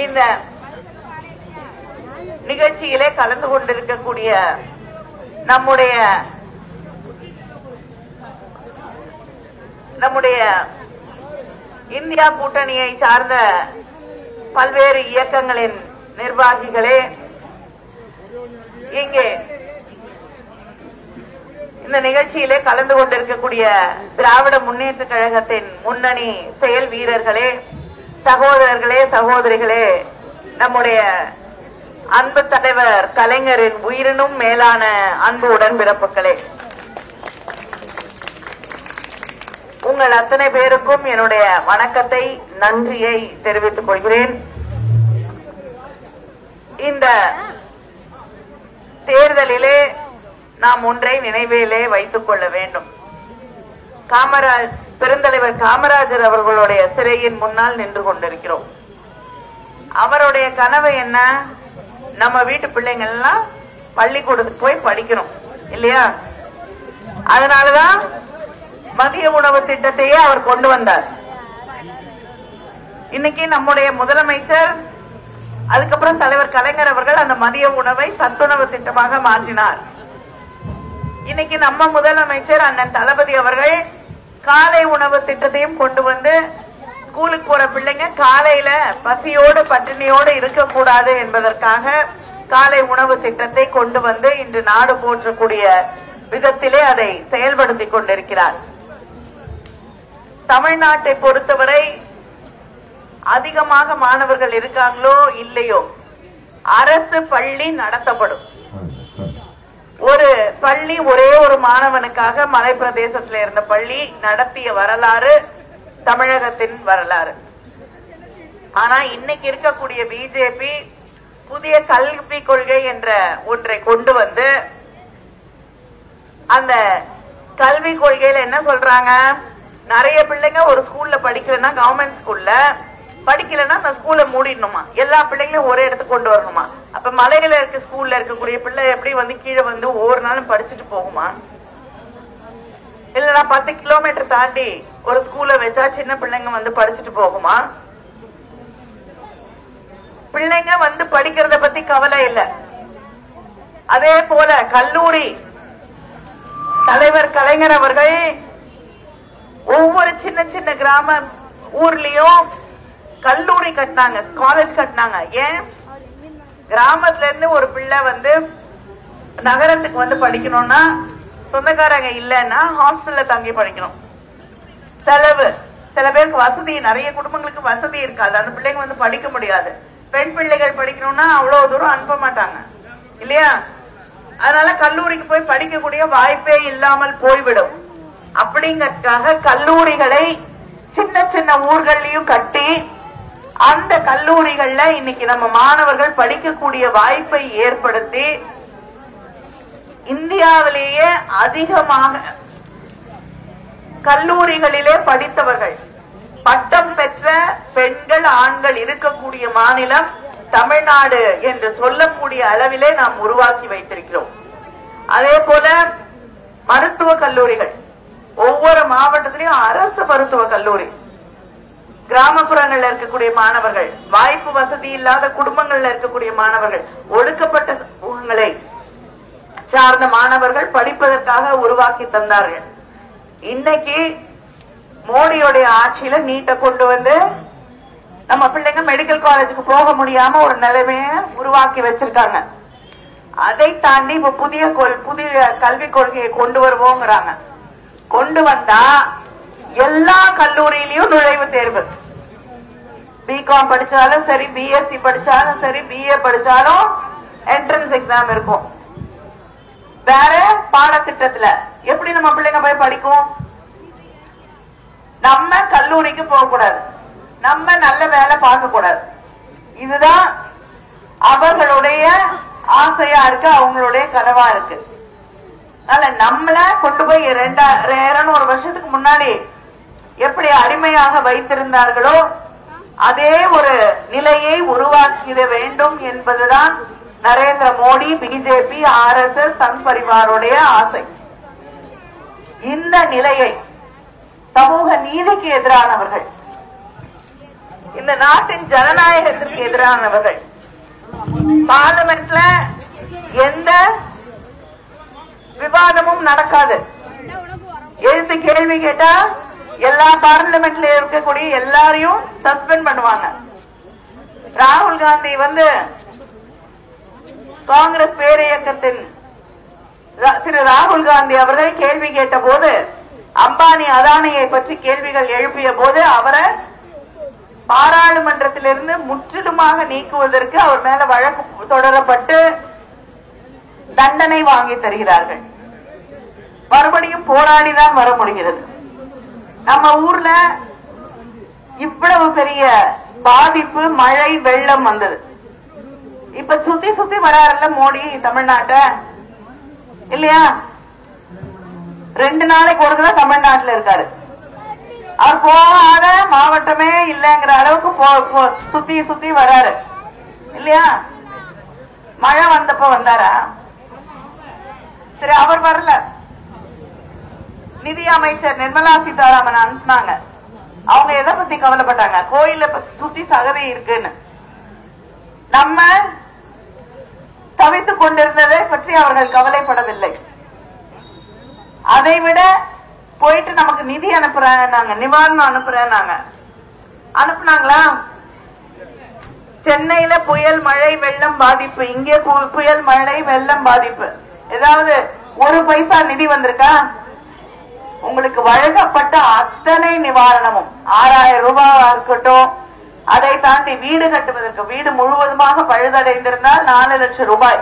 இந்த நிகழ்ச்சியிலே கலந்து கொண்டிருக்கக்கூடிய நம்முடைய இந்தியா கூட்டணியை சார்ந்த பல்வேறு இயக்கங்களின் நிர்வாகிகளே, இங்கே இந்த நிகழ்ச்சியிலே கலந்து கொண்டிருக்கக்கூடிய திராவிட முன்னேற்ற கழகத்தின் முன்னணி செயல் வீரர்களே, சகோதரர்களே, சகோதரிகளே, நம்முடைய அன்பு தலைவர் கலைஞரின் உயிரினும் மேலான அன்பு உடன்பிறப்புகளே, உங்கள் அத்தனை பேருக்கும் என்னுடைய வணக்கத்தை, நன்றியை தெரிவித்துக் கொள்கிறேன். இந்த தேர்தலிலே நாம் ஒன்றை நினைவிலே வைத்துக் கொள்ள வேண்டும். பெருந்தலைவர் காமராஜர் அவர்களுடைய சிலையின் முன்னால் நின்று கொண்டிருக்கிறோம். அவருடைய கனவு என்ன? நம்ம வீட்டு பிள்ளைங்க எல்லாம் பள்ளிக்கூடத்துக்கு போய் படிக்கணும் இல்லையா? அதனாலதான் மதிய உணவு திட்டத்தையே அவர் கொண்டு வந்தார். இன்னைக்கு நம்முடைய முதலமைச்சர், அதுக்கப்புறம் தலைவர் கலைஞர் அவர்கள் அந்த மதிய உணவை சத்துணவு திட்டமாக மாற்றினார். இன்னைக்கு நம்ம முதலமைச்சர் அண்ணன் தளபதி அவர்கள் காலை உணவு திட்டத்தையும் கொண்டு வந்து ஸ்கூலுக்கு போற பிள்ளைங்க காலையில பசியோடு பட்டினியோடு இருக்கக்கூடாது என்பதற்காக காலை உணவு திட்டத்தை கொண்டு வந்து இன்று நாடு போற்றக்கூடிய விதத்திலே அதை செயல்படுத்திக் கொண்டிருக்கிறார். தமிழ்நாட்டை பொறுத்தவரை அதிகமாக மாணவர்கள் இருக்காங்களோ இல்லையோ, அரசு பள்ளி நடத்தப்படும். ஒரு பள்ளி ஒரே ஒரு மாணவனுக்காக மலை பிரதேசத்தில் இருந்த பள்ளி நடத்திய வரலாறு தமிழகத்தின் வரலாறு. ஆனா இன்னைக்கு இருக்கக்கூடிய பிஜேபி புதிய கல்வி கொள்கை என்ற ஒன்றை கொண்டு வந்து அந்த கல்வி கொள்கையில என்ன சொல்றாங்க? நிறைய பிள்ளைங்க ஒரு ஸ்கூல்ல படிக்கலன்னா, கவர்மெண்ட் ஸ்கூல்ல படிக்கலன்னா அந்த ஸ்கூலை மூடிடணுமா, எல்லா பிள்ளைங்களும் ஒரே இடத்துக்கு கொண்டு வரணுமா? அப்ப மலையில இருக்க ஸ்கூல்ல இருக்கக்கூடிய பிள்ளை எப்படி வந்து கீழே வந்து ஒவ்வொரு நாளும் படிச்சுட்டு போகுமா? இல்லனா 10 கிலோமீட்டர் தாண்டி ஒரு ஸ்கூல்ல வச்சா சின்ன பிள்ளைங்க வந்து படிச்சுட்டு போகுமா? பிள்ளைங்க வந்து படிக்கிறத பத்தி கவலை இல்ல. அதே போல கல்லூரி தலைவர் கலைஞர் அவர்கள் ஒவ்வொரு சின்ன சின்ன கிராம ஊர்லயும் கல்லூரி கட்டினாங்க, காலேஜ் கட்டினாங்க. ஏன்? கிராமத்துல இருந்து ஒரு பிள்ளை வந்து நகரத்துக்கு வந்து படிக்கணும்னா சொந்தக்காரங்க இல்லன்னா ஹாஸ்டல்ல தங்கி படிக்கணும். செலவு, சில பேருக்கு வசதி, நிறைய குடும்பங்களுக்கு வசதி இருக்காது, அந்த பிள்ளைங்க வந்து படிக்க முடியாது. பெண் பிள்ளைகள் படிக்கணும்னா அவ்வளவு தூரம் அனுப்ப மாட்டாங்க இல்லையா? அதனால கல்லூரிக்கு போய் படிக்கக்கூடிய வாய்ப்பே இல்லாமல் போய்விடும். அப்படிங்கறதுக்காக கல்லூரிகளை சின்ன சின்ன ஊர்களையும் கட்டி அந்த கல்லூரிகள்ல இன்னைக்கு நம்ம மாணவர்கள் படிக்கக்கூடிய வாய்ப்பை ஏற்படுத்தி இந்தியாவிலேயே அதிகமாக கல்லூரிகளிலே படித்தவர்கள், பட்டம் பெற்ற பெண்கள் ஆண்கள் இருக்கக்கூடிய மாநிலம் தமிழ்நாடு என்று சொல்லக்கூடிய அளவிலே நாம் உருவாக்கி வைத்திருக்கிறோம். அதே போல மருத்துவ கல்லூரிகள், ஒவ்வொரு மாவட்டத்திலையும் அரசு மருத்துவ கல்லூரி, கிராமப்புறங்கள்ல இருக்கக்கூடிய மாணவர்கள், வாய்ப்பு வசதி இல்லாத குடும்பங்கள்ல இருக்கக்கூடிய மாணவர்கள், ஒடுக்கப்பட்ட சமூகங்களை சார்ந்த மாணவர்கள் படிப்பதற்காக உருவாக்கி தந்தார்கள். இன்னைக்கு மோடியோடைய ஆட்சியில நீட்டை கொண்டு வந்து நம்ம பிள்ளைங்க மெடிக்கல் காலேஜுக்கு போக முடியாம ஒரு நிலைமைய உருவாக்கி வச்சிருக்காங்க. அதை தாண்டி இப்ப புதிய கல்விக் கொள்கையை கொண்டு வருவோங்கிறாங்க. கொண்டு வந்தா எல்லா கல்லூரியிலையும் நுழைவுத் தேர்வு, பிகாம் படிச்சாலும் சரி, பிஎஸ்சி படிச்சாலும் சரி, பிஏ படிச்சாலும் என்ட்ரன்ஸ் எக்ஸாம் இருக்கும். வேற பாடத்திட்டத்துல எப்படி நம்ம பிள்ளைங்க போய் படிக்கும்? நம்ம கல்லூரிக்கு போக கூடாது, நம்ம நல்ல வேலை பார்க்க கூடாது. இதுதான் அவர்களுடைய ஆசையா இருக்கு, அவங்களுடைய கனவா இருக்கு. அதனால நம்மள கொண்டு போய் 200 வருஷத்துக்கு முன்னாடி எப்படி அடிமையாக வைத்திருந்தார்களோ அதே ஒரு நிலையை உருவாக்கிட வேண்டும் என்பதுதான் நரேந்திர மோடி, பிஜேபி, RSS, சங் பரிவாருடைய ஆசை. இந்த நிலையை சமூக நீதிக்கு எதிரானவர்கள், இந்த நாட்டின் ஜனநாயகத்திற்கு எதிரானவர்கள். பார்லிமெண்ட்ல எந்த விவாதமும் நடக்காது. எழுத்து கேள்வி கேட்டா எல்லா பார்லிமெண்ட்ல இருக்கக்கூடிய எல்லாரையும் சஸ்பெண்ட் பண்ணுவாங்க. ராகுல் காந்தி காங்கிரஸ் பேரியக்கத்தின் திரு ராகுல் காந்தி அவர்கள் கேள்வி கேட்ட போது, அம்பானி அதானியை பற்றி கேள்விகள் எழுப்பிய போது அவரை பாராளுமன்றத்திலிருந்து முற்றிலுமாக நீக்குவதற்கு அவர் மேல வழக்கு தொடரப்பட்டு தண்டனை வாங்கி தருகிறார்கள். மறுபடியும் போராடிதான் வர முடிகிறது. நம்ம ஊர்ல இவ்வளவு பெரிய பாதிப்பு, மழை, வெள்ளம் வந்தது. இப்ப சுத்தி சுத்தி வராருல்ல மோடி தமிழ்நாட்ட, இல்லையா? 2 நாளைக்கு ஒரு தடவை தமிழ்நாட்டில் இருக்காரு. அவர் போகாத மாவட்டமே இல்லைங்கிற அளவுக்கு சுத்தி சுத்தி வராரு, இல்லையா? மழை வந்தப்ப வந்தாரா? சரி, அவர் வரல. நிதி அமைச்சர் நிர்மலா சீதாராமன் அனுப்பினாங்க. அவங்க எதை பத்தி கவலைப்பட்டாங்க? கோயில சுத்தி சகதி இருக்குன்னு. நம்ம தவித்துக் கொண்டிருந்ததை பற்றி அவர்கள் கவலைப்படவில்லை. அதைவிட போயிட்டு நமக்கு நிதி அனுப்புறாங்க, நிவாரணம் அனுப்புறாங்க. அனுப்புனாங்களா? சென்னையில புயல், மழை, வெள்ளம் பாதிப்பு, இங்கே புயல், மழை, வெள்ளம் பாதிப்பு. ஏதாவது ஒரு பைசா நிதி வந்திருக்கா? உங்களுக்கு வழங்கப்பட்ட அத்தனை நிவாரணமும் 6000 ரூபாயா இருக்கட்டும், அதை தாண்டி வீடு கட்டுவதற்கு, வீடு முழுவதுமாக பழுதடைந்திருந்தால் 4 லட்சம் ரூபாய்.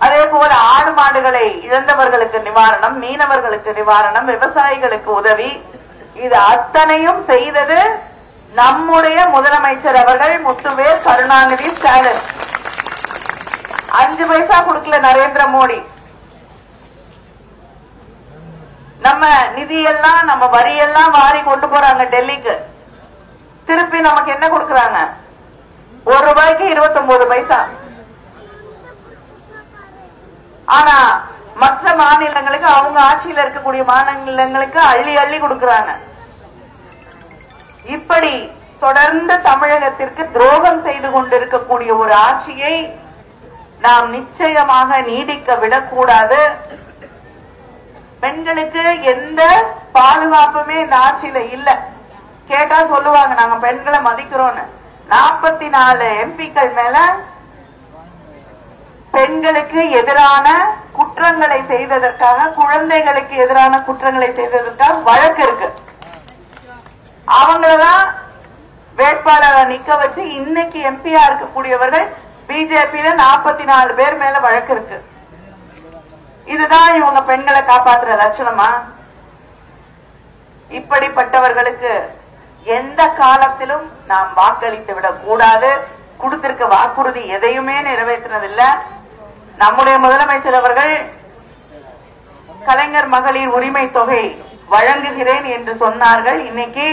அதே போல ஆடு மாடுகளை இழந்தவர்களுக்கு நிவாரணம், மீனவர்களுக்கு நிவாரணம், விவசாயிகளுக்கு உதவி, இது அத்தனையும் செய்தது நம்முடைய முதலமைச்சர் அவர்கள் முத்துவேல் கருணாநிதி ஸ்டாலின். 5 பைசா கொடுக்கல நரேந்திர மோடி. நம்ம நிதியெல்லாம், நம்ம வரியெல்லாம் வாரி கொண்டு போறாங்க டெல்லிக்கு. திருப்பி நமக்கு என்ன கொடுக்கறாங்க? 1 ரூபாய்க்கு 29 பைசா. ஆனா மற்ற மாநிலங்களுக்கு, அவங்க ஆட்சியில் இருக்கக்கூடிய மாநிலங்களுக்கு அள்ளி அள்ளி கொடுக்கறாங்க. இப்படி தொடர்ந்து தமிழகத்திற்கு துரோகம் செய்து கொண்டிருக்கக்கூடிய ஒரு ஆட்சியை நாம் நிச்சயமாக நீடிக்க விடக்கூடாது. பெண்களுக்கு எந்த பாதுகாப்புமே இந்த ஆட்சியில இல்ல. கேட்டா சொல்லுவாங்க நாங்க பெண்களை மதிக்கிறோம்னு. 44 எம்பிக்கள் மேல பெண்களுக்கு எதிரான குற்றங்களை செய்ததற்காக, குழந்தைகளுக்கு எதிரான குற்றங்களை செய்ததற்காக வழக்கு இருக்கு. அவங்களதான் வேட்பாளரை நிக்க வச்சு இன்னைக்கு எம்பியா இருக்கக்கூடியவர்கள் பிஜேபியில 44 பேர் மேல வழக்கு இருக்கு. இதுதான் இவங்க பெண்களை காப்பாற்றுற லட்சணமா? இப்படிப்பட்டவர்களுக்கு எந்த காலத்திலும் நாம் வாக்களித்து விடக் கூடாது. கொடுத்திருக்க வாக்குறுதி எதையுமே நிறைவேற்றினதில்ல. நம்முடைய முதலமைச்சர் அவர்கள் கலைஞர் மகளிர் உரிமை தொகை வழங்குகிறேன் என்று சொன்னார்கள். இன்னைக்கு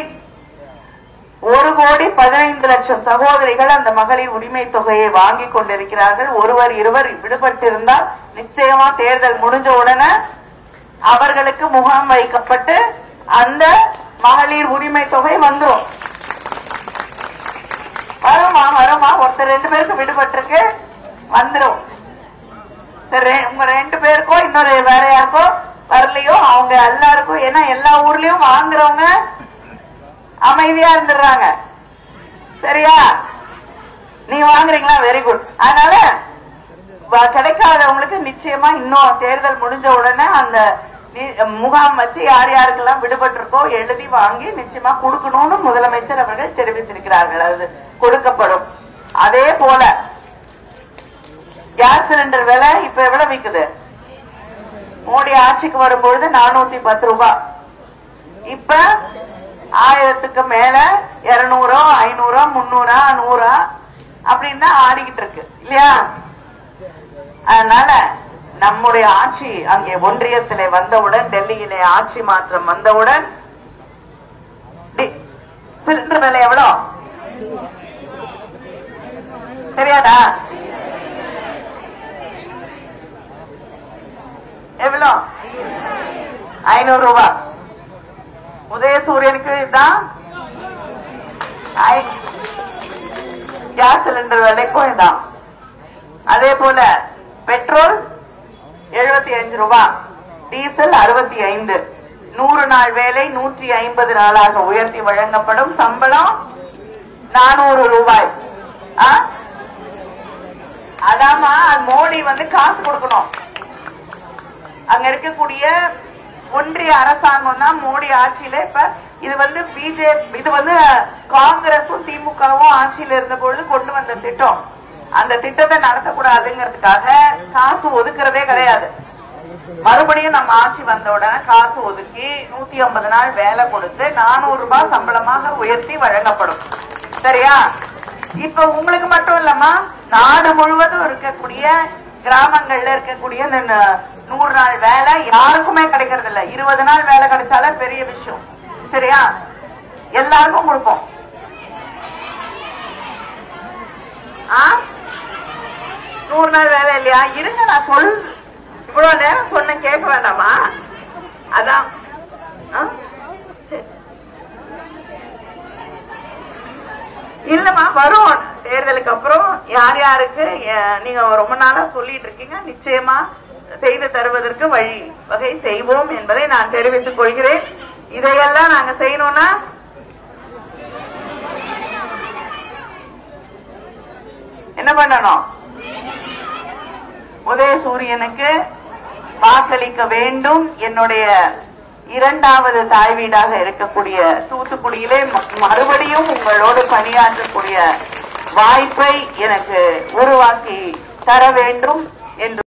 1,15,00,000 சகோதரிகள் அந்த மகளிர் உரிமை தொகையை வாங்கிக் கொண்டிருக்கிறார்கள். ஒருவர் இருவர் விடுபட்டிருந்தால் நிச்சயமா தேர்தல் முடிஞ்ச உடனே அவர்களுக்கு முகாம் வைக்கப்பட்டு அந்த மகளிர் உரிமை தொகை வந்துடும். வருமா ஒருத்தர் 2 பேருக்கு விடுபட்டிருக்கு, வந்துடும். சரி, உங்க 2 பேருக்கோ இன்னொரு வேற யாருக்கோ வரலையோ அவங்க எல்லாருக்கும், ஏன்னா எல்லா ஊர்லயும் வாங்குறவங்க அமைதியா இருந்துடுறாங்க. சரியா? நீங்க வாங்குறீங்களா? Very good. அதனால கிடைக்காதவங்களுக்கு நிச்சயமா இன்னும் தேர்தல் முடிஞ்ச உடனே அந்த முகாம் வச்சு யார் யாருக்கெல்லாம் விடுபட்டிருக்கோ எழுதி வாங்கி நிச்சயமா கொடுக்கணும்னு முதலமைச்சர் அவர்கள் தெரிவித்திருக்கிறார்கள். அது கொடுக்கப்படும். அதே போல கேஸ் சிலிண்டர் விலை இப்ப எவ்வளவு விக்குது? மோடி ஆட்சிக்கு வரும்பொழுது 410 ரூபாய். இப்ப 1000க்கு மேல 200, 500, 300, 100 அப்படின்னு ஆடிக்கிட்டு இருக்கு, இல்லையா? அதனால நம்முடைய ஆட்சி அங்கே ஒன்றியத்திலே வந்தவுடன், டெல்லியிலே ஆட்சி மாற்றம் வந்தவுடன் சிலிண்டர் விலை எவ்வளோ தெரியாதா? எவ்வளோ? 500 ரூபாய். உதயசூரியனுக்கு தான் கேஸ் சிலிண்டர் விலைக்கும் இதான். அதே போல பெட்ரோல் 75 ரூபாய், டீசல் 65, 100 நாள் வேலை 150 நாளாக உயர்த்தி வழங்கப்படும். சம்பளம் 400 ரூபாய். அதாமா மோடி காசு கொடுக்கணும். அங்க இருக்கக்கூடிய ஒன்றிய அரசாங்கம் தான் மோடி ஆட்சியில இப்ப இது பிஜேபி இது காங்கிரஸும் திமுகவும் ஆட்சியில இருந்த பொழுது கொண்டு வந்த திட்டம். அந்த திட்டத்தை நடத்தக்கூடாதுங்கிறதுக்காக காசு ஒதுக்குறதே கிடையாது. மறுபடியும் நம்ம ஆட்சி வந்த உடனே காசு ஒதுக்கி 150 நாள் வேலை கொடுத்து 400 ரூபாய் சம்பளமாக உயர்த்தி வழங்கப்படும். சரியா? இப்ப உங்களுக்கு மட்டும் இல்லம்மா, நாடு முழுவதும் இருக்கக்கூடிய கிராமங்கள்ல இருக்கக்கூடிய 100 நாள் வேலை யாருக்குமே கிடைக்கிறது இல்ல. 20 நாள் வேலை கிடைச்சாலே பெரிய விஷயம். சரியா? எல்லாருக்கும் கொடுப்போம். 100 நாள் வேலை இல்லையா? இருங்க, நான் இவ்வளவு நேரம் சொன்ன கேட்க வேண்டாமா? அதான் இல்லமா, வரும் தேர்தலுக்கு அப்புறம் யார் யாருக்கு நீங்க ரொம்ப நாளா சொல்லிட்டு இருக்கீங்க, நிச்சயமா செய்து தருவதற்கு வகை செய்வோம் என்பதை நான் தெரிவித்துக் கொள்கிறேன். இதையெல்லாம் நாங்க செய்யணும்னா என்ன பண்ணணும்? உதயசூரியனுக்கு வாக்களிக்க வேண்டும். என்னுடைய இரண்டாவது தாய் வீடாக இருக்கக்கூடிய தூத்துக்குடியிலே மறுபடியும் உங்களோடு பணியாற்றக்கூடிய வாய்ப்பை எனக்கு உருவாக்கி தர வேண்டும் என்று